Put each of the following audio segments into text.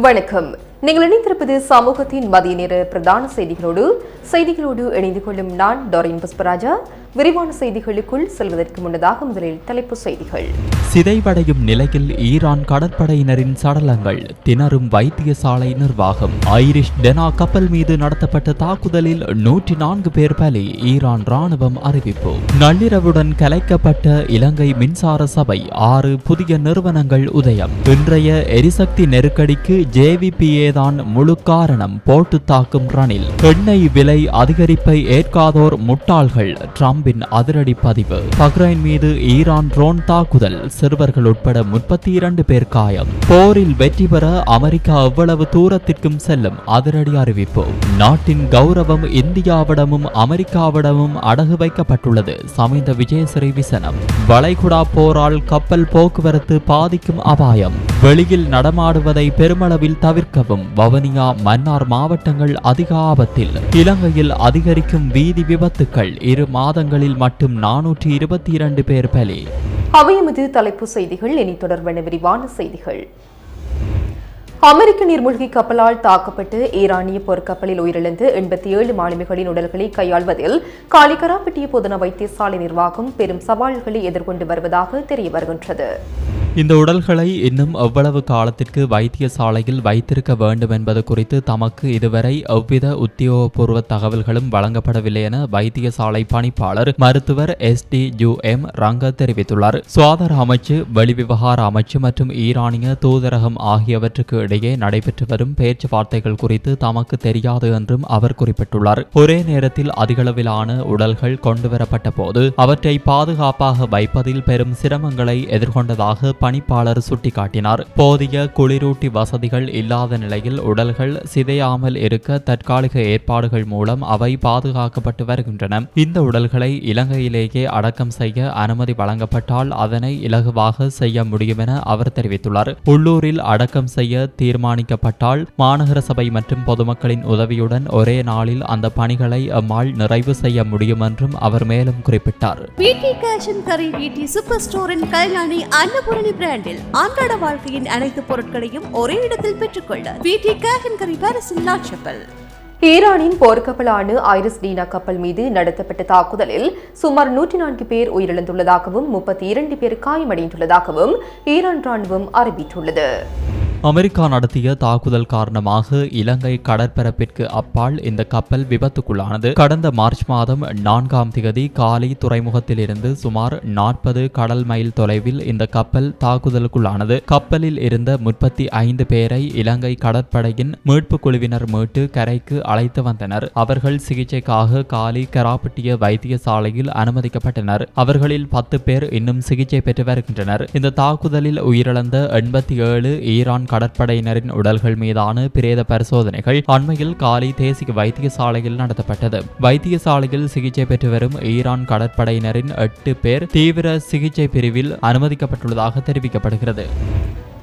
வணக்கம். நீங்கள் இணைந்திருப்பது சமூகத்தின் மதிய நேர பிரதான செய்திகளோடு இணைந்து கொள்ளும் நான் டோரின் புஷ்பராஜா. விரிவான செய்திகளுக்குள் செல்வதற்கு முன்னதாக முதலில் தலைப்பு செய்திகள். சிதைவடையும் நிலையில் ஈரான் கடற்படையினரின் சடலங்கள் திணறும் வைத்தியசாலை நிர்வாகம். ஐரிஷ் டெனா கப்பல் மீது நடத்தப்பட்ட தாக்குதலில் 104 பேர் பலி, ஈரான் ராணுவம் அறிவிப்பு. நள்ளிரவுடன் கலைக்கப்பட்ட இலங்கை மின்சார சபை, 6 புதிய நிறுவனங்கள் உதயம். இன்றைய எரிசக்தி நெருக்கடிக்கு ஜேவிபிஏ தான் முழு காரணம், போட்டு தாக்கும் ரணில். எண்ணெய் விலை அதிகரிப்பை ஏற்காதோர் முட்டாள்கள், டிரம்பின் அதிரடி பதிவு. பஹ்ரைன் மீது ஈரான் ட்ரோன் தாக்குதல், சிறுவர்கள் உட்பட 32 பேர் காயம். போரில் வெற்றி பெற அமெரிக்கா எவ்வளவு தூரத்திற்கும் செல்லும், அதிரடி அறிவிப்பு. நாட்டின் கௌரவம் இந்தியாவிடமும் அமெரிக்காவிடமும் அடகு வைக்கப்பட்டுள்ளது, சமிந்த விஜயசிறி விசனம். வளைகுடா போரால் கப்பல் போக்குவரத்து பாதிக்கும் அபாயம், வெளியில் நடமாடுவதை பெருமளவில் தவிர்க்கவும். வவுனியா, மன்னார் மாவட்டங்கள் அதிக ஆபத்தில். இலங்கையில் அதிகரிக்கும் வீதி விபத்துக்கள், 2 மாதங்களில் மட்டும் 422 பேர் பலி. அவையமது தலைப்பு செய்திகள். இனி தொடர்பான விரிவான செய்திகள். அமெரிக்க நீர்மூழ்கி கப்பலால் தாக்கப்பட்டு ஈரானிய போர்க்கப்பலில் உயிரிழந்து 87 மாலுமிகளின் உடல்களை கையாள்வதில் காலிகராப்பட்டிய பொதுன வைத்தியசாலை நிர்வாகம் பெரும் சவால்களை எதிர்கொண்டு வருவதாக தெரிய வருகின்றது. இந்த உடல்களை இன்னும் எவ்வளவு காலத்திற்கு வைத்தியசாலையில் வைத்திருக்க வேண்டும் என்பது குறித்து தமக்கு இதுவரை எவ்வித உத்தியோகபூர்வ தகவல்களும் வழங்கப்படவில்லை என வைத்தியசாலை பணிப்பாளர் மருத்துவர் SDUM ரங்க தெரிவித்துள்ளார். சுகாதார அமைச்சு, வெளிவிவகார அமைச்சு மற்றும் ஈரானிய தூதரகம் ஆகியவற்றுக்கு இடையே நடைபெற்று வரும் பேச்சுவார்த்தைகள் குறித்து தமக்கு தெரியாது என்றும் அவர் குறிப்பிட்டுள்ளார். ஒரே நேரத்தில் அதிகளவிலான உடல்கள் கொண்டுவரப்பட்ட போது அவற்றை பாதுகாப்பாக வைப்பதில் பெரும் சிரமங்களை எதிர்கொண்டதாக பணிப்பாளர் சுட்டிக்காட்டினார். போதிய குளிரூட்டி வசதிகள் இல்லாத நிலையில் உடல்கள் சிதையாமல் இருக்க தற்காலிக ஏற்பாடுகள் மூலம் அவை பாதுகாக்கப்பட்டு வருகின்றன. இந்த உடல்களை இலங்கையிலேயே அடக்கம் செய்ய அனுமதி வழங்கப்பட்டால் அதனை இலகுவாக செய்ய முடியும் என அவர் தெரிவித்துள்ளார். உள்ளூரில் அடக்கம் செய்ய தீர்மானிக்கப்பட்டால் மாநகர சபை மற்றும் பொதுமக்களின் உதவியுடன் ஒரே நாளில் அந்த பணிகளை அம்மாள் நிறைவு செய்ய முடியும் என்றும் அவர் மேலும் குறிப்பிட்டார். பிராண்டில் அன்றாட வாழ்க்கையின் அனைத்து பொருட்களையும் ஒரே இடத்தில் பெற்றுக்கொள்ள பிடி கேஷன் கரி பாரிஸில் லாட்சப்பல். ஈரானின் போர்க்கப்பலான ஐரிஸ் டீனா கப்பல் மீது நடத்தப்பட்ட தாக்குதலில் சுமார் 104 பேர் உயிரிழந்துள்ளதாகவும் 32 பேர் காயமடைந்துள்ளதாகவும் ஈரான் ராணுவம் அறிவித்துள்ளது. அமெரிக்கா நடத்திய தாக்குதல் காரணமாக இலங்கை கடற்பரப்பிற்கு அப்பால் இந்த கப்பல் விபத்துக்குள்ளானது. கடந்த மார்ச் மாதம் 4ஆம் திகதி காலி துறைமுகத்தில் இருந்து சுமார் 40 கடல் மைல் தொலைவில் இந்த கப்பல் தாக்குதலுக்குள்ளானது. கப்பலில் இருந்த 35 பேரை இலங்கை கடற்படையின் மீட்பு குழுவினர் மீட்டு கரைக்கு அழைத்து வந்தனர். அவர்கள் சிகிச்சைக்காக காலி கராப்பட்டிய வைத்தியசாலையில் அனுமதிக்கப்பட்டனர். அவர்களில் 10 பேர் இன்னும் சிகிச்சை பெற்று வருகின்றனர். இந்த தாக்குதலில் உயிரிழந்த 87 ஈரான் கடற்படையினரின் உடல்கள் மீதான பிரேத பரிசோதனைகள் அண்மையில் காலி தேசிய வைத்தியசாலையில் நடத்தப்பட்டது. வைத்தியசாலையில் சிகிச்சை பெற்று வரும் ஈரான் கடற்படையினரின் 8 பேர் தீவிர சிகிச்சை பிரிவில் அனுமதிக்கப்பட்டுள்ளதாக தெரிவிக்கப்படுகிறது.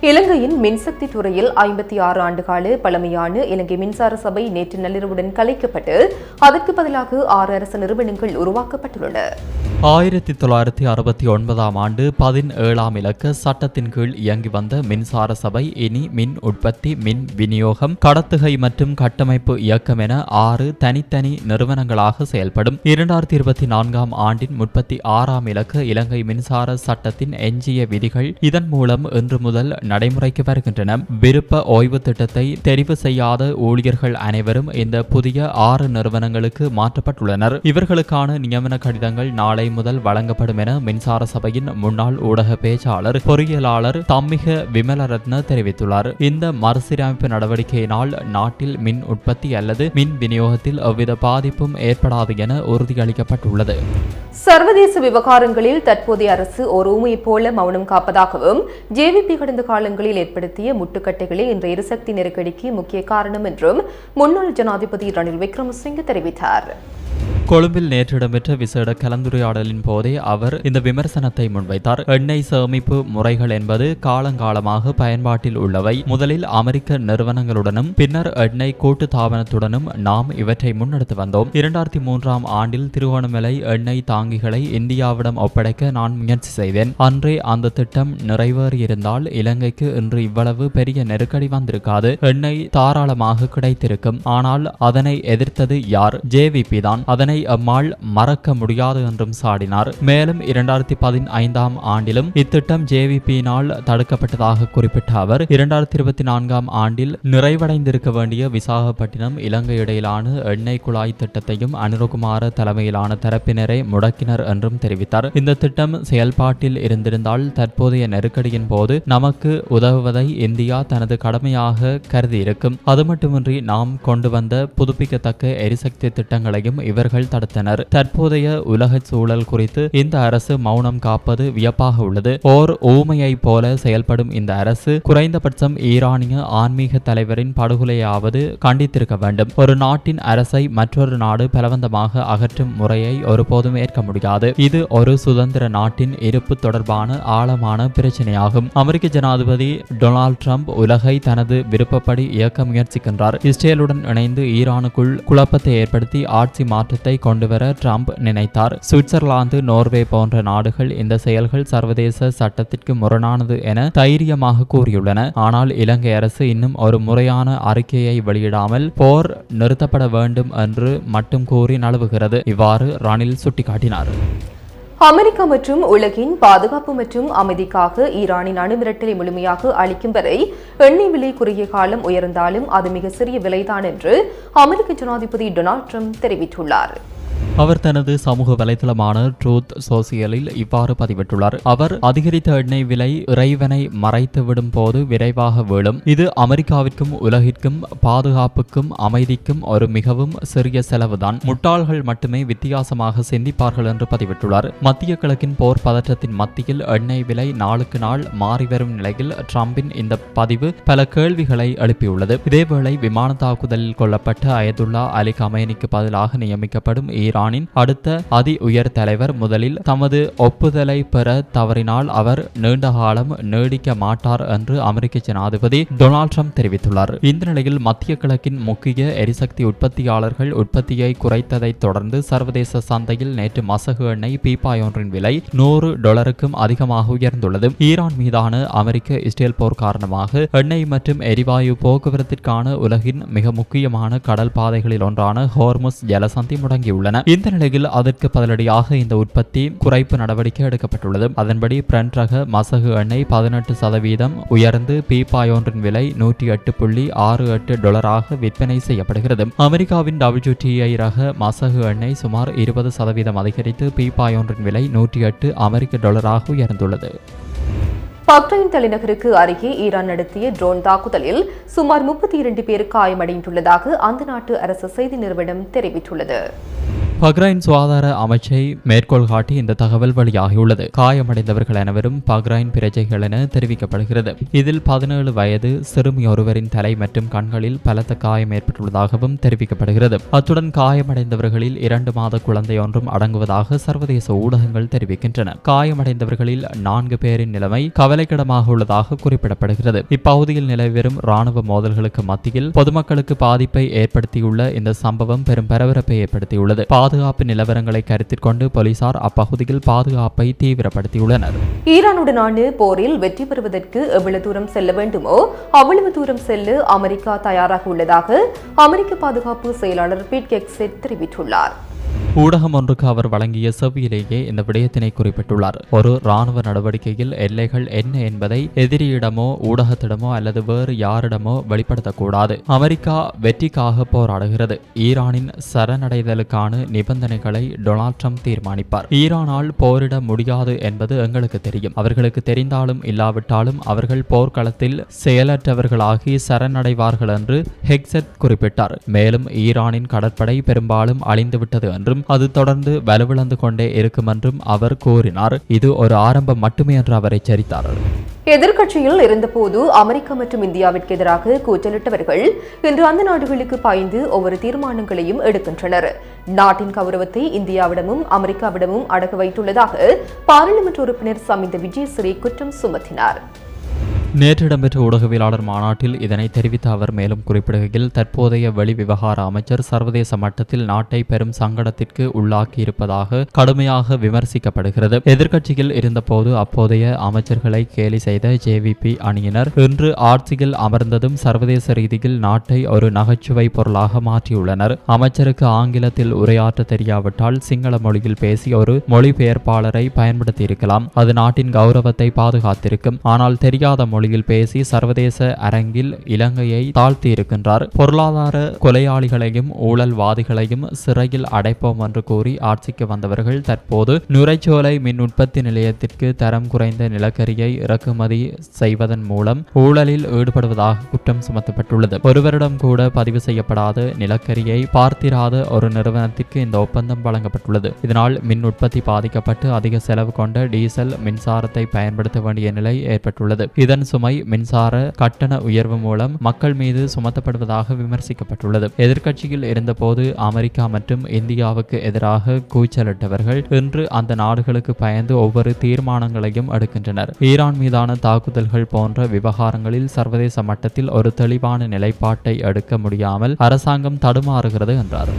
இலங்கையின் மின்சக்தி துறையில் 56 ஆண்டுகால பழமையான இலங்கை மின்சார சபை நேற்று நள்ளிரவுடன் கலைக்கப்பட்டு அதற்கு பதிலாக 6 அரசு நிறுவனங்கள் உருவாக்கப்பட்டுள்ளன. 1969ஆம் ஆண்டு 17ஆம் இலக்க சட்டத்தின் கீழ் இயங்கி வந்த மின்சார சபை இனி மின் உற்பத்தி, மின் விநியோகம், கடத்துகை மற்றும் கட்டமைப்பு இயக்கம் என 6 தனித்தனி நிறுவனங்களாக செயல்படும். 2024ஆம் ஆண்டின் 36ஆம் இலக்க இலங்கை மின்சார சட்டத்தின் எஞ்சிய விதிகள் இதன் மூலம் இன்று முதல் நடைமுறைக்கு வருகின்றன. விருப்ப ஓய்வு திட்டத்தை தெரிவு செய்யாத ஊழியர்கள் அனைவரும் இந்த புதிய 6 நிறுவனங்களுக்கு மாற்றப்பட்டுள்ளனர். இவர்களுக்கான நியமன கடிதங்கள் நாளை முதல் வழங்கப்படும் என மின்சார சபையின் முன்னாள் ஊடக பேச்சாளர் பொறியியலாளர் தம்மிக விமலரத்ன தெரிவித்துள்ளார். இந்த மறுசீரமைப்பு நடவடிக்கையினால் நாட்டில் மின் உற்பத்தி அல்லது மின் விநியோகத்தில் எவ்வித பாதிப்பும் ஏற்படாது என உறுதியளிக்கப்பட்டுள்ளது. சர்வதேச விவகாரங்களில் தற்போதைய அரசு ஒரு ஊமையை போல மௌனம் காப்பதாகவும் ஜேவிபி கடந்த காலங்களில் ஏற்படுத்திய முட்டுக்கட்டைகளே இன்றைய எரிசக்தி நெருக்கடிக்கு முக்கிய காரணம் என்றும் முன்னாள் ஜனாதிபதி ரணில் விக்ரமசிங்கே தெரிவித்தார். கொழும்பில் நேற்று இடம்பெற்ற விசேட கலந்துரையாடலின் போதே அவர் இந்த விமர்சனத்தை முன்வைத்தார். எண்ணெய் சேமிப்பு முறைகள் என்பது காலங்காலமாக பயன்பாட்டில் உள்ளவை. முதலில் அமெரிக்க நிறுவனங்களுடனும் பின்னர் எண்ணெய் கூட்டு தாபனத்துடனும் நாம் இவற்றை முன்னெடுத்து வந்தோம். 2003ஆம் ஆண்டில் திருகோணமலை எண்ணெய் தாங்கிகளை இந்தியாவிடம் ஒப்படைக்க நான் முயற்சி செய்தேன். அன்றே அந்த திட்டம் நிறைவேறியிருந்தால் இலங்கைக்கு இன்று இவ்வளவு பெரிய நெருக்கடி வந்திருக்காது. எண்ணெய் தாராளமாக கிடைத்திருக்கும். ஆனால் அதனை எதிர்த்தது யார்? JVP தான். அதனை அம்மாள் மறக்க முடியாது என்றும் சாடினார். மேலும் 2015ஆம் ஆண்டிலும் இத்திட்டம் JVP-யினால் தடுக்கப்பட்டதாக குறிப்பிட்ட அவர் 2024ஆம் ஆண்டில் நிறைவடைந்திருக்க வேண்டிய விசாகப்பட்டினம் இலங்கை இடையிலான எண்ணெய் குழாய் திட்டத்தையும் அனுரகுமார தலைமையிலான தரப்பினரை முடக்கினர் என்றும் தெரிவித்தார். இந்த திட்டம் செயல்பாட்டில் இருந்திருந்தால் தற்போதைய நெருக்கடியின் போது நமக்கு உதவுவதை இந்தியா தனது கடமையாக கருதியிருக்கும். அது மட்டுமின்றி நாம் கொண்டு வந்த புதுப்பிக்கத்தக்க எரிசக்தி திட்டங்களையும் இவர்கள் தடுத்தனர். தற்போதைய உலக சூழல் குறித்து இந்த அரசு மௌனம் காப்பது வியப்பாக உள்ளது. ஓர் ஊமையை போல செயல்படும் இந்த அரசு குறைந்தபட்சம் ஈரானிய ஆன்மீக தலைவரின் படுகொலையாவது கண்டித்திருக்க வேண்டும். ஒரு நாட்டின் அரசை மற்றொரு நாடு பலவந்தமாக அகற்றும் முறையை ஒருபோதும் ஏற்க முடியாது. இது ஒரு சுதந்திர நாட்டின் இருப்பு தொடர்பான ஆழமான பிரச்சனையாகும். அமெரிக்க ஜனாதிபதி டொனால்ட் ட்ரம்ப் உலகை தனது விருப்பப்படி இயக்க முயற்சிக்கின்றார். இஸ்ரேலுடன் இணைந்து ஈரானுக்குள் குழப்பத்தை ஏற்படுத்தி ஆட்சி மாற்றத்தை கொண்டுவர ட்ரம்ப் நினைத்தார். சுவிட்சர்லாந்து, நோர்வே போன்ற நாடுகள் இந்த செயல்கள் சர்வதேச சட்டத்திற்கு முரணானது என தைரியமாக கூறியுள்ளன. ஆனால் இலங்கை அரசு இன்னும் ஒரு முறையான அறிக்கையை வெளியிடாமல் போர் நிறுத்தப்பட வேண்டும் என்று மட்டும் கூறி நழுவுகிறது. இவ்வாறு ரணில் சுட்டிக்காட்டினார். அமெரிக்கா மற்றும் உலகின் பாதுகாப்பு மற்றும் அமைதிக்காக ஈரானின் அணுமிரட்டலை முழுமையாக அளிக்கும் வரை எண்ணெய் விலை குறுகிய காலம் உயர்ந்தாலும் அது மிக சிறிய விலைதான் என்று அமெரிக்க ஜனாதிபதி டொனால்ட் ட்ரம்ப் தெரிவித்துள்ளார். அவர் தனது சமூக வலைதளமான ட்ரூத் சோசியலில் இவ்வாறு பதிவிட்டுள்ளார். அவர் அதிகரித்த எண்ணெய் விலை இறைவனை மறைத்துவிடும் போது விரைவாக வீழும். இது அமெரிக்காவிற்கும் உலகிற்கும் பாதுகாப்புக்கும் அமைதிக்கும் ஒரு மிகவும் சிறிய செலவுதான். முட்டாள்கள் மட்டுமே வித்தியாசமாக சிந்திப்பார்கள் என்று பதிவிட்டுள்ளார். மத்திய கிழக்கின் போர் பதற்றத்தின் மத்தியில் எண்ணெய் விலை நாளுக்கு நாள் மாறிவரும் நிலையில் ட்ரம்பின் இந்த பதிவு பல கேள்விகளை எழுப்பியுள்ளது. இதேவேளை விமான தாக்குதலில் கொல்லப்பட்ட அயதுல்லா அலி கமேனிக்கு பதிலாக நியமிக்கப்படும் ஈரானின் அடுத்த அதி உயர் தலைவர் முதலில் தமது ஒப்புதலை பெற தவறினால் அவர் நீண்ட காலம் நீடிக்க மாட்டார் என்று அமெரிக்க ஜனாதிபதி டொனால்ட் ட்ரம்ப் தெரிவித்துள்ளார். இந்த நிலையில் மத்திய கிழக்கின் முக்கிய எரிசக்தி உற்பத்தியாளர்கள் உற்பத்தியை குறைத்ததை தொடர்ந்து சர்வதேச சந்தையில் நேற்று மசகு எண்ணெய் பீப்பாய் ஒன்றின் விலை $100க்கும் அதிகமாக உயர்ந்துள்ளது. ஈரான் மீதான அமெரிக்க இஸ்ரேல் போர் காரணமாக எண்ணெய் மற்றும் எரிவாயு போக்குவரத்திற்கான உலகின் மிக முக்கியமான கடல் பாதைகளில் ஒன்றான ஹோர்முஸ் ஜலசந்தி முடங்கியுள்ளன. இந்த நிலையில் அதற்கு பதிலடியாக இந்த உற்பத்தி குறைப்பு நடவடிக்கை எடுக்கப்பட்டுள்ளது. அதன்படி பிரெண்ட் ரக மசகு எண்ணெய் 18% உயர்ந்து பீப்பாய் ஒன்றின் விலை $108.68 விற்பனை செய்யப்படுகிறது. அமெரிக்காவின் WTI ரக மசகு எண்ணெய் சுமார் 20% அதிகரித்து பீப்பாய் ஒன்றின் விலை $108 உயர்ந்துள்ளது. பக்ரைன் தலைநகருக்கு அருகே ஈரான் நடத்திய ட்ரோன் தாக்குதலில் சுமார் 32 பேர் காயமடைந்துள்ளதாக அந்த நாட்டு அரசு செய்தி நிறுவனம் தெரிவித்துள்ளது. பக்ரைன் சுகாதார அமைச்சை மேற்கோள் காட்டி இந்த தகவல் வெளியாகியுள்ளது. காயமடைந்தவர்கள் அனைவரும் பக்ரைன் பிரஜைகள் என தெரிவிக்கப்படுகிறது. இதில் 17 வயது சிறுமி ஒருவரின் தலை மற்றும் கண்களில் பலத்த காயம் ஏற்பட்டுள்ளதாகவும் தெரிவிக்கப்படுகிறது. அத்துடன் காயமடைந்தவர்களில் 2 மாத குழந்தை ஒன்றும் அடங்குவதாக சர்வதேச ஊடகங்கள் தெரிவிக்கின்றன. காயமடைந்தவர்களில் 4 பேரின் நிலைமை கவலைக்கிடமாக உள்ளதாக குறிப்பிடப்படுகிறது. இப்பகுதியில் நிலவி வரும் ராணுவ மோதல்களுக்கு மத்தியில் பொதுமக்களுக்கு பாதிப்பை ஏற்படுத்தியுள்ள இந்த சம்பவம் பெரும் பரபரப்பை ஏற்படுத்தியுள்ளது. பாதுகாப்பு நிலவரங்களை கருத்தில் கொண்டு போலீசார் அப்பகுதியில் பாதுகாப்பை தீவிரப்படுத்தியுள்ளனர். ஈரானுடனான போரில் வெற்றி பெறுவதற்கு எவ்வளவு தூரம் செல்ல வேண்டுமோ அவ்வளவு தூரம் செல்ல அமெரிக்கா தயாராக உள்ளதாக அமெரிக்க பாதுகாப்பு செயலாளர் பீட் ஹெக்ஸெட் தெரிவித்துள்ளார். ஊடகம் ஒன்றுக்கு அவர் வழங்கிய செவ்வியிலேயே இந்த விடயத்தினை குறிப்பிட்டுள்ளார். ஒரு இராணுவ நடவடிக்கையில் எல்லைகள் என்ன என்பதை எதிரியிடமோ ஊடகத்திடமோ அல்லது வேறு யாரிடமோ வெளிப்படுத்தக்கூடாது. அமெரிக்கா வெற்றிக்காக போராடுகிறது. ஈரானின் சரணடைதலுக்கான நிபந்தனைகளை டொனால்ட் ட்ரம்ப் தீர்மானிப்பார். ஈரானால் போரிட முடியாது என்பது எங்களுக்கு தெரியும். அவர்களுக்கு தெரிந்தாலும் இல்லாவிட்டாலும் அவர்கள் போர்க்களத்தில் செயலற்றவர்களாகி சரணடைவார்கள் என்று ஹெக்ஸெட் குறிப்பிட்டார். மேலும் ஈரானின் கடற்படை பெரும்பாலும் அழிந்துவிட்டது என்றும் என்றும் அது தொடர்ந்து வலுவிழந்து கொண்டே இருக்கும் என்றும் அவர் கூறினார். இது ஒரு ஆரம்பம் மட்டுமே என்று அவர் எச்சரித்தார். எதிர்க்கட்சியில் இருந்தபோது அமெரிக்கா மற்றும் இந்தியாவிற்கு எதிராக கூச்சலிட்டவர்கள் இன்று அந்த நாடுகளுக்கு பாய்ந்து ஒவ்வொரு தீர்மானங்களையும் எடுக்கின்றனர். நாட்டின் கௌரவத்தை இந்தியாவிடமும் அமெரிக்காவிடமும் அடகு வைத்துள்ளதாக பாராளுமன்ற உறுப்பினர் சமிந்த விஜயசிறி குற்றம் சுமத்தினார். நேற்று இடம்பெற்ற ஊடகவியலாளர் மாநாட்டில் இதனை தெரிவித்த அவர் மேலும் குறிப்பிடுகையில், தற்போதைய வெளிவிவகார அமைச்சர் சர்வதேச மட்டத்தில் நாட்டை பெரும் சங்கடத்திற்கு உள்ளாக்கியிருப்பதாக கடுமையாக விமர்சிக்கப்படுகிறது. எதிர்க்கட்சியில் இருந்தபோது அப்போதைய அமைச்சர்களை கேலி செய்த ஜேவிபி அணியினர் இன்று ஆட்சியில் அமர்ந்ததும் சர்வதேச ரீதியில் நாட்டை ஒரு நகைச்சுவை பொருளாக மாற்றியுள்ளனர். அமைச்சருக்கு ஆங்கிலத்தில் உரையாற்ற தெரியாவிட்டால் சிங்கள மொழியில் பேசி ஒரு மொழிபெயர்ப்பாளரை பயன்படுத்தியிருக்கலாம். அது நாட்டின் கௌரவத்தை பாதுகாத்திருக்கும். ஆனால் தெரியாத மொழியில் பேசி சர்வதேச அரங்கில் இலங்கையை தாழ்த்தியிருக்கின்றார். பொருளாதார கொலையாளிகளையும் ஊழல்வாதிகளையும் சிறையில் அடைப்போம் என்று கூறி ஆட்சிக்கு வந்தவர்கள் தற்போது நுரைச்சோலை மின் உற்பத்தி நிலையத்திற்கு தரம் குறைந்த நிலக்கரியை இறக்குமதி செய்வதன் மூலம் ஊழலில் ஈடுபடுவதாக குற்றம் சுமத்தப்பட்டுள்ளது. ஒருவரிடம் கூட பதிவு செய்யப்படாத நிலக்கரியை பார்த்திராத ஒரு நிறுவனத்திற்கு இந்த ஒப்பந்தம் வழங்கப்பட்டுள்ளது. இதனால் மின் உற்பத்தி பாதிக்கப்பட்டு அதிக செலவு கொண்ட டீசல் மின்சாரத்தை பயன்படுத்த வேண்டிய நிலை ஏற்பட்டுள்ளது. இதன் சுமை மின்சார கட்டண உயர்வு மூலம் மக்கள் மீது சுமத்தப்படுவதாக விமர்சிக்கப்பட்டுள்ளது. எதிர்க்கட்சியில் இருந்தபோது அமெரிக்கா மற்றும் இந்தியாவுக்கு எதிராக கூச்சலிட்டவர்கள் இன்று அந்த நாடுகளுக்கு பயந்து ஒவ்வொரு தீர்மானங்களையும் எடுக்கின்றனர். ஈரான் மீதான தாக்குதல்கள் போன்ற விவகாரங்களில் சர்வதேச மட்டத்தில் ஒரு தெளிவான நிலைப்பாட்டை எடுக்க முடியாமல் அரசாங்கம் தடுமாறுகிறது என்றார்.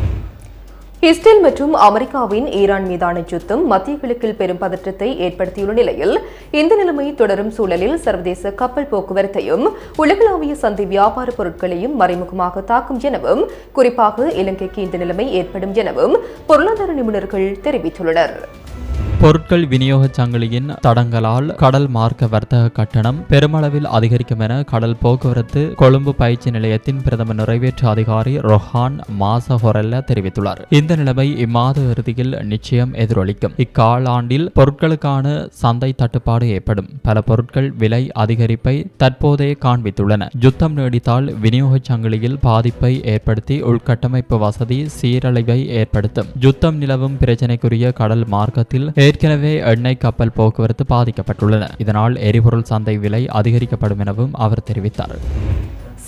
இஸ்ரேல் மற்றும் அமெரிக்காவின் ஈரான் மீதான யுத்தம் மத்திய கிழக்கில் பெரும் பதற்றத்தை ஏற்படுத்தியுள்ள நிலையில் இந்த நிலைமை தொடரும் சூழலில் சர்வதேச கப்பல் போக்குவரத்தையும் உலகளாவிய சந்தை வியாபார பொருட்களையும் மறைமுகமாக தாக்கும் எனவும் குறிப்பாக இலங்கைக்கு இந்த நிலைமை ஏற்படும் எனவும் பொருளாதார நிபுணர்கள் தெரிவித்துள்ளனர். பொருட்கள் விநியோக சங்கிலியின் தடங்களால் கடல் மார்க்க வர்த்தக கட்டணம் பெருமளவில் அதிகரிக்கும் என கடல் போக்குவரத்து கொழும்பு பயிற்சி நிலையத்தின் பிரதம நிறைவேற்று அதிகாரி ரொஹான் மாசஹொரெல்ல தெரிவித்துள்ளார். இந்த நிலைமை இம்மாத இறுதியில் நிச்சயம் எதிரொலிக்கும். இக்காலாண்டில் பொருட்களுக்கான சந்தை தட்டுப்பாடு ஏற்படும். பல பொருட்கள் விலை அதிகரிப்பை தற்போதே காண்பித்துள்ளன. யுத்தம் நீடித்தால் விநியோக சங்கிலியில் பாதிப்பை ஏற்படுத்தி உள்கட்டமைப்பு வசதி சீரழிவை ஏற்படுத்தும். யுத்தம் நிலவும் பிரச்சினைக்குரிய கடல் மார்க்கத்தில் ஏற்கனவே எண்ணெய் கப்பல் போக்குவரத்து பாதிக்கப்பட்டுள்ளன. இதனால் எரிபொருள் சந்தை விலை அதிகரிக்கப்படும் எனவும் அவர் தெரிவித்தார்.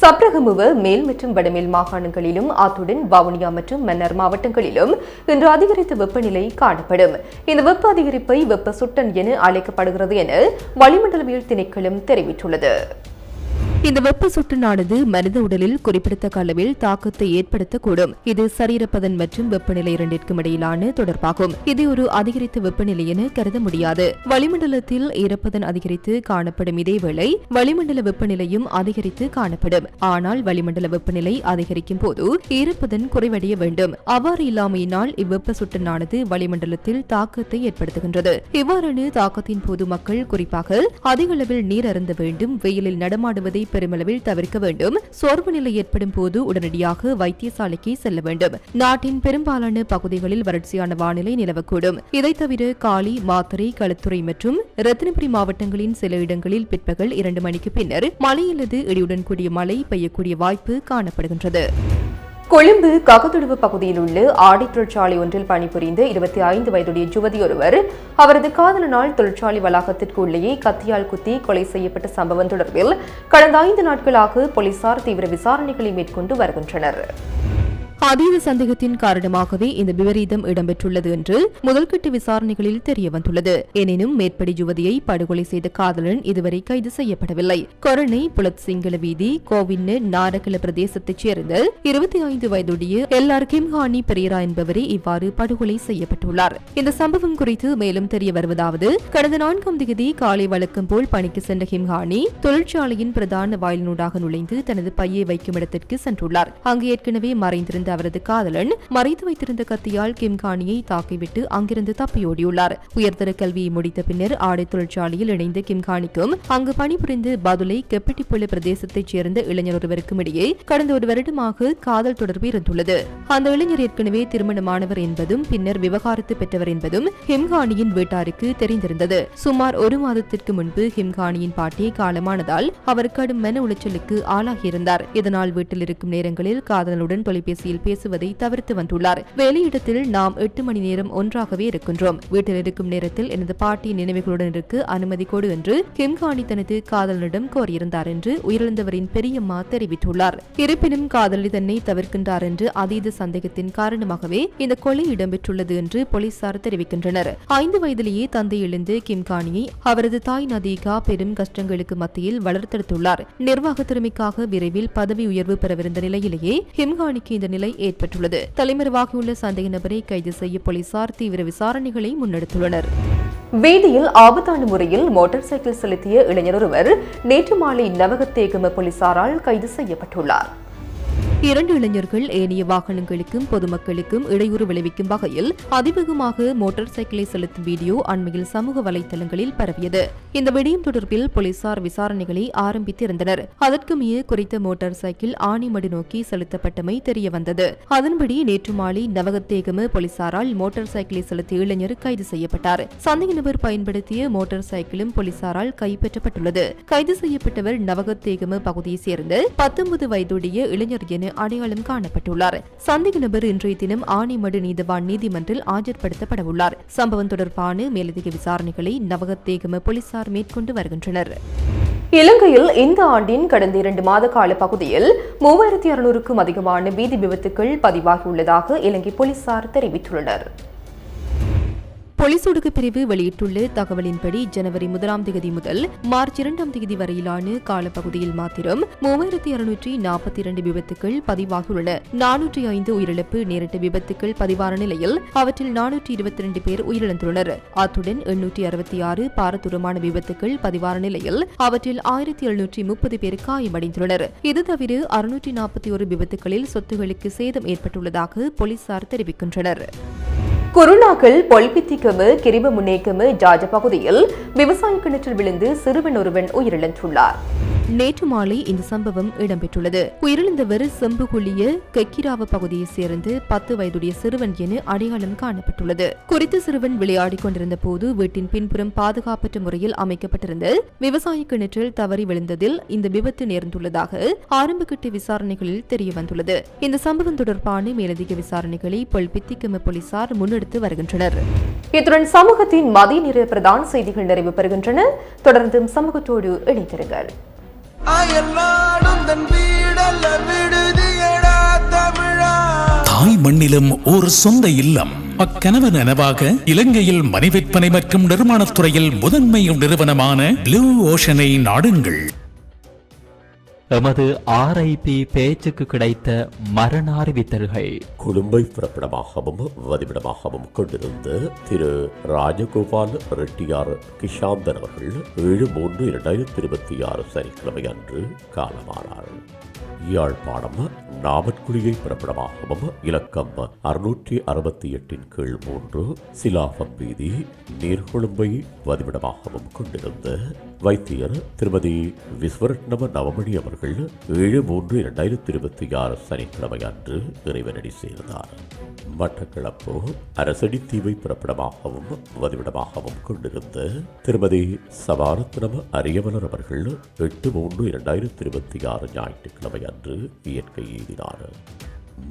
சப்ரகமுவ மேல் மற்றும் வடமேல் மாகாணங்களிலும் அத்துடன் வவுனியா மற்றும் மன்னார் மாவட்டங்களிலும் இன்று அதிகரித்த வெப்பநிலை காணப்படும். இந்த வெப்ப அதிகரிப்பை வெப்ப சுட்டன் என அழைக்கப்படுகிறது என வளிமண்டலவியல் திணைக்களம் தெரிவித்துள்ளது. இந்த வெப்ப சுட்டனானது மனித உடலில் குறிப்பிடத்தக்க அளவில் தாக்கத்தை ஏற்படுத்தக்கூடும். இது சரீரப்பதன் மற்றும் வெப்பநிலை இரண்டிற்கும் இடையிலான தொடர்பாகும். இது ஒரு அதிகரித்த வெப்பநிலை என கருத முடியாது. வளிமண்டலத்தில் ஈரப்பதன் அதிகரித்து காணப்படும் இதேவேளை வளிமண்டல வெப்பநிலையும் அதிகரித்து காணப்படும். ஆனால் வளிமண்டல வெப்பநிலை அதிகரிக்கும் போது ஈரப்பதன் குறைவடைய வேண்டும். அவ்வாறு இல்லாமையினால் இவ்வெப்ப சுட்டனானது வளிமண்டலத்தில் தாக்கத்தை ஏற்படுத்துகின்றது. இவ்வாறான தாக்கத்தின் போது மக்கள் குறிப்பாக அதிக அளவில் நீர் அருந்த வேண்டும். வெயிலில் நடமாடுவதை பெருமளவில் தவிர்க்க வேண்டும். சோர்வு நிலை ஏற்படும் போது உடனடியாக வைத்தியசாலைக்கு செல்ல வேண்டும். நாட்டின் பெரும்பாலான பகுதிகளில் வறட்சியான வானிலை நிலவக்கூடும். இதை தவிர காலி, மாத்தறை, களுத்துறை மற்றும் ரத்தினபுரி மாவட்டங்களின் சில இடங்களில் பிற்பகல் 2 மணிக்கு பின்னர் மழை அல்லது இடியுடன் கூடிய மழை பெய்யக்கூடிய வாய்ப்பு காணப்படுகின்றது. கொழும்பு ககதுடுவு பகுதியில் உள்ள ஆடை தொழிற்சாலை ஒன்றில் பணிபுரிந்த 25 வயதுடைய யுவதி ஒருவர் அவரது காதலனால் தொழிற்சாலை வளாகத்திற்கு உள்ளேயே கத்தியால் குத்தி கொலை செய்யப்பட்ட சம்பவம் தொடர்பில் கடந்த 5 நாட்களாக போலீசார் தீவிர விசாரணைகளை மேற்கொண்டு வருகின்றனர். அதீத சந்தேகத்தின் காரணமாகவே இந்த விபரீதம் இடம்பெற்றுள்ளது என்று முதல்கட்ட விசாரணைகளில் தெரியவந்துள்ளது. எனினும் மேற்படி யுவதியை படுகொலை செய்த காதலன் இதுவரை கைது செய்யப்படவில்லை. கொரணை புலத் சிங்கள வீதி கோவின்னு நாரகல பிரதேசத்தைச் சேர்ந்த 25 வயதுடைய எல்ஆர் கிம்ஹானி பெரியரா என்பவரே இவ்வாறு படுகொலை செய்யப்பட்டுள்ளார். இந்த சம்பவம் குறித்து மேலும் தெரிய வருவதாவது, கடந்த 4ஆம் தேதி காலை வழக்கம் போல் பணிக்கு சென்ற கிம்ஹானி தொழிற்சாலையின் பிரதான வாயிலினூடாக நுழைந்து தனது பையை வைக்கும் இடத்திற்கு சென்றுள்ளார். அங்கு ஏற்கனவே மறைந்திருந்த அவரது காதலன் மறைத்து வைத்திருந்த கத்தியால் கிம்கானியை தாக்கிவிட்டு அங்கிருந்து தப்பியோடியுள்ளார். உயர்தர கல்வியை முடித்த பின்னர் ஆடை தொழிற்சாலையில் இணைந்த கிம்கானிக்கும் அங்கு பணிபுரிந்து பதுளை கெப்பட்டிப்புள்ள பிரதேசத்தைச் சேர்ந்த இளைஞர் ஒருவருக்கும் இடையே கடந்த 1 வருடமாக காதல் தொடர்பு இருந்துள்ளது. அந்த இளைஞர் ஏற்கனவே திருமணமானவர் என்பதும் பின்னர் விவகாரத்து பெற்றவர் என்பதும் ஹிம்கானியின் வீட்டாருக்கு தெரிந்திருந்தது. சுமார் 1 மாதத்திற்கு முன்பு ஹிம்கானியின் பாட்டி காலமானதால் அவர் கடும் மன உளைச்சலுக்கு ஆளாகியிருந்தார். இதனால் வீட்டில் இருக்கும் நேரங்களில் காதலனுடன் தொலைபேசியில் பேசுவதை தவிர்த்து வந்துள்ளார். வேலையிடத்தில் நாம் 8 மணி நேரம் ஒன்றாகவே இருக்கின்றோம். வீட்டில் இருக்கும் நேரத்தில் எனது பாட்டியின் நினைவுகளுடன் இருக்க அனுமதி கொடு என்று கிம்கானி தனது காதலனிடம் கோரியிருந்தார் என்று உயிரிழந்தவரின் பெரியம்மா தெரிவித்துள்ளார். இருப்பினும் காதலி தன்னை தவிர்க்கின்றார் என்று அதீத சந்தேகத்தின் காரணமாகவே இந்த கொலை இடம்பெற்றுள்ளது என்று போலீசார் தெரிவிக்கின்றனர். 5 வயதிலேயே தந்தை இழந்து கிம்கானியை அவரது தாய் நதீகா பெரும் கஷ்டங்களுக்கு மத்தியில் வளர்த்தெடுத்துள்ளார். நிர்வாக திறமைக்காக விரைவில் பதவி உயர்வு பெறவிருந்த நிலையிலேயே கிம்கானிக்கு இந்த நிலை ஏற்பட்டுள்ளது. தலைமறைவாகியுள்ள சந்தேக நபரை கைது செய்ய போலீசார் தீவிர விசாரணைகளை முன்னெடுத்துள்ளனர். வீதியில் ஆபத்தான முறையில் மோட்டார் சைக்கிள் செலுத்திய இளைஞர் ஒருவர் நேற்று மாலை நவகத்தேகம போலீசாரால் கைது செய்யப்பட்டுள்ளார். 2 இளைஞர்கள் ஏனைய வாகனங்களுக்கும் பொதுமக்களுக்கும் இடையூறு விளைவிக்கும் வகையில் அதிவேகமாக மோட்டார் சைக்கிளை செலுத்தும் வீடியோ அண்மையில் சமூக வலைதளங்களில் பரவியது. இந்த விடயம் தொடர்பில் போலீசார் விசாரணைகளை ஆரம்பித்திருந்தனர். அதற்குமே குறித்த மோட்டார் சைக்கிள் ஆணிமடு நோக்கி செலுத்தப்பட்டமை தெரியவந்தது. அதன்படி நேற்று மாலை நவகத்தேகம போலீசாரால் மோட்டார் சைக்கிளை செலுத்திய இளைஞர் கைது செய்யப்பட்டார். சந்தேக நபர் பயன்படுத்திய மோட்டார் சைக்கிளும் போலீசாரால் கைப்பற்றப்பட்டுள்ளது. கைது செய்யப்பட்டவர் நவகத்தேகம பகுதியைச் சேர்ந்த 19 வயதுடைய இளைஞர் என அடையாளம் காணப்பட்டுள்ளார். சந்தேக நபர் இன்றைய தினம் ஆணிமடு நீதவான் நீதிமன்றில் ஆஜர்படுத்தப்படவுள்ளார். சம்பவம் தொடர்பான மேலதிக விசாரணைகளை நவகத்தேகம போலீசார் மேற்கொண்டு வருகின்றனர். இலங்கையில் இந்த ஆண்டின் கடந்த 2 மாத கால பகுதியில் 3600க்கும் அதிகமான வீதி விபத்துக்கள் பதிவாகியுள்ளதாக இலங்கை போலீசார் தெரிவித்துள்ளனர். போலீஸ் ஊடக பிரிவு வெளியிட்டுள்ள தகவலின்படி ஜனவரி 1ஆம் தேதி முதல் மார்ச் 2ஆம் தேதி வரையிலான காலப்பகுதியில் மாத்திரம் 3642 விபத்துக்கள் பதிவாகியுள்ளன. 405 உயிரிழப்பு நேரிட்ட விபத்துக்கள் பதிவான நிலையில் அவற்றில் 422 பேர் உயிரிழந்துள்ளனர். அத்துடன் 866 பாரதூரமான விபத்துக்கள் பதிவான நிலையில் அவற்றில் 1730 பேர் காயமடைந்துள்ளனர். இது தவிர 641 விபத்துகளில் சொத்துகளுக்கு சேதம் ஏற்பட்டுள்ளதாக போலீசார் தெரிவிக்கின்றனர். குருநாகல் பொல்பித்திகம கிரிப முன்னேக்கம ஜாஜ பகுதியில் விவசாய கிணற்றில் விழுந்து சிறுவன் ஒருவன் உயிரிழந்துள்ளார். நேற்று மாலை இந்த சம்பவம் இடம்பெற்றுள்ளது. உயிரிழந்தவர் செம்புகுளிய கெக்கிராவ பகுதியைச் சேர்ந்து 10 வயதுடைய சிறுவன் என அடையாளம் காணப்பட்டுள்ளது. குறித்த சிறுவன் விளையாடிக் கொண்டிருந்த போது வீட்டின் பின்புறம் பாதுகாப்பற்ற முறையில் அமைக்கப்பட்டிருந்த விவசாய கிணற்றில் தவறி விழுந்ததில் இந்த விபத்து நேர்ந்துள்ளதாக ஆரம்பகட்ட விசாரணைகளில் தெரியவந்துள்ளது. இந்த சம்பவம் தொடர்பான மேலதிக விசாரணைகளை பொல்பித்திகம போலீசார் முன்னெடுத்து வருகின்றனர். இத்துடன் சமூகத்தின் மதிய நேர பிரதான செய்திகள் நிறைவு பெறுகின்றன. தொடர்ந்தும் சமூகத்தோடு இணைந்திருங்கள். தாய் மண்ணிலும் ஒரு சொந்த இல்லம். அக்கனவு நனவாக இலங்கையில் மனை விற்பனை மற்றும் நிர்மாணத் துறையில் முதன்மை நிறுவனமான ப்ளூ ஓஷனை நாடுங்கள். எமது RIP பேச்சுக்கு கிடைத்த மரண அறிவித்தல்கள். கொழும்பை பிறப்பிடமாகவும் வதிவிடமாகவும் கொண்டிருந்த திரு ராஜகோபால் ரெட்டியார் கிஷாந்தன் அவர்கள் 7/3/2026 சனிக்கிழமை அன்று காலமானார். யாழ்ப்பாணம் நாவற்குழியை பிறப்பிடமாகவும் இலக்கம் 668 கீழ் 3 சிலாபம் வீதி நீர்கொழும்பை வதிவிடமாகவும் கொண்டிருந்த வைத்தியர் திருமதி விஸ்வரட்னம நவமணி அவர்கள் 7/3/2026 சனிக்கிழமை அன்று இறைவனடி சேர்ந்தார். மட்டக்களப்பு அரசடி தீவை பிறப்பிடமாகவும் வதிவிடமாகவும் கொண்டிருந்த திருமதி சபாரத்னம அரியமலர் அவர்கள் 8/3/2026 ஞாயிற்றுக்கிழமை அன்று இயற்கை எய்தினார்.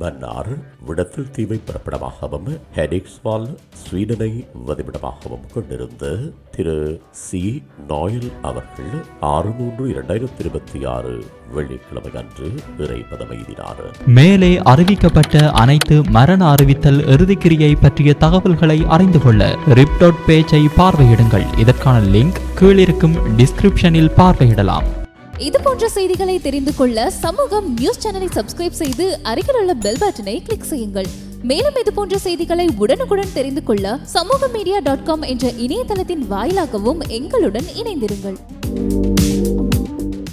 மன்னார் விடத்தில் தீவை பிறப்பிடமாகவும் ஹெடிக்ஸ்வால் ஸ்வீடனை வதிவிடமாகவும் கொண்டிருந்த திரு சி நோயல் அவர்கள் 6/3/2026 வெள்ளிக்கிழமை அன்று இறைபதம் எய்தினார். மேலே அறிவிக்கப்பட்ட அனைத்து மரண அறிவித்தல் இறுதிக்கிரியை பற்றிய தகவல்களை அறிந்து கொள்ள ரிப்.பேஜை பேஜை பார்வையிடுங்கள். இதற்கான லிங்க் கீழிருக்கும் டிஸ்கிரிப்ஷனில் பார்வையிடலாம். இது போன்ற செய்திகளை தெரிந்து கொள்ள சமூகம் நியூஸ் சேனலை சப்ஸ்கிரைப் செய்து அருகில் உள்ள பெல் பட்டனை கிளிக் செய்யுங்கள். மேலும் இது போன்ற செய்திகளை உடனுக்குடன் தெரிந்து கொள்ள சமூகமீடியா.com என்ற இணையதளத்தின் வாயிலாகவும் எங்களுடன் இணைந்திருங்கள்.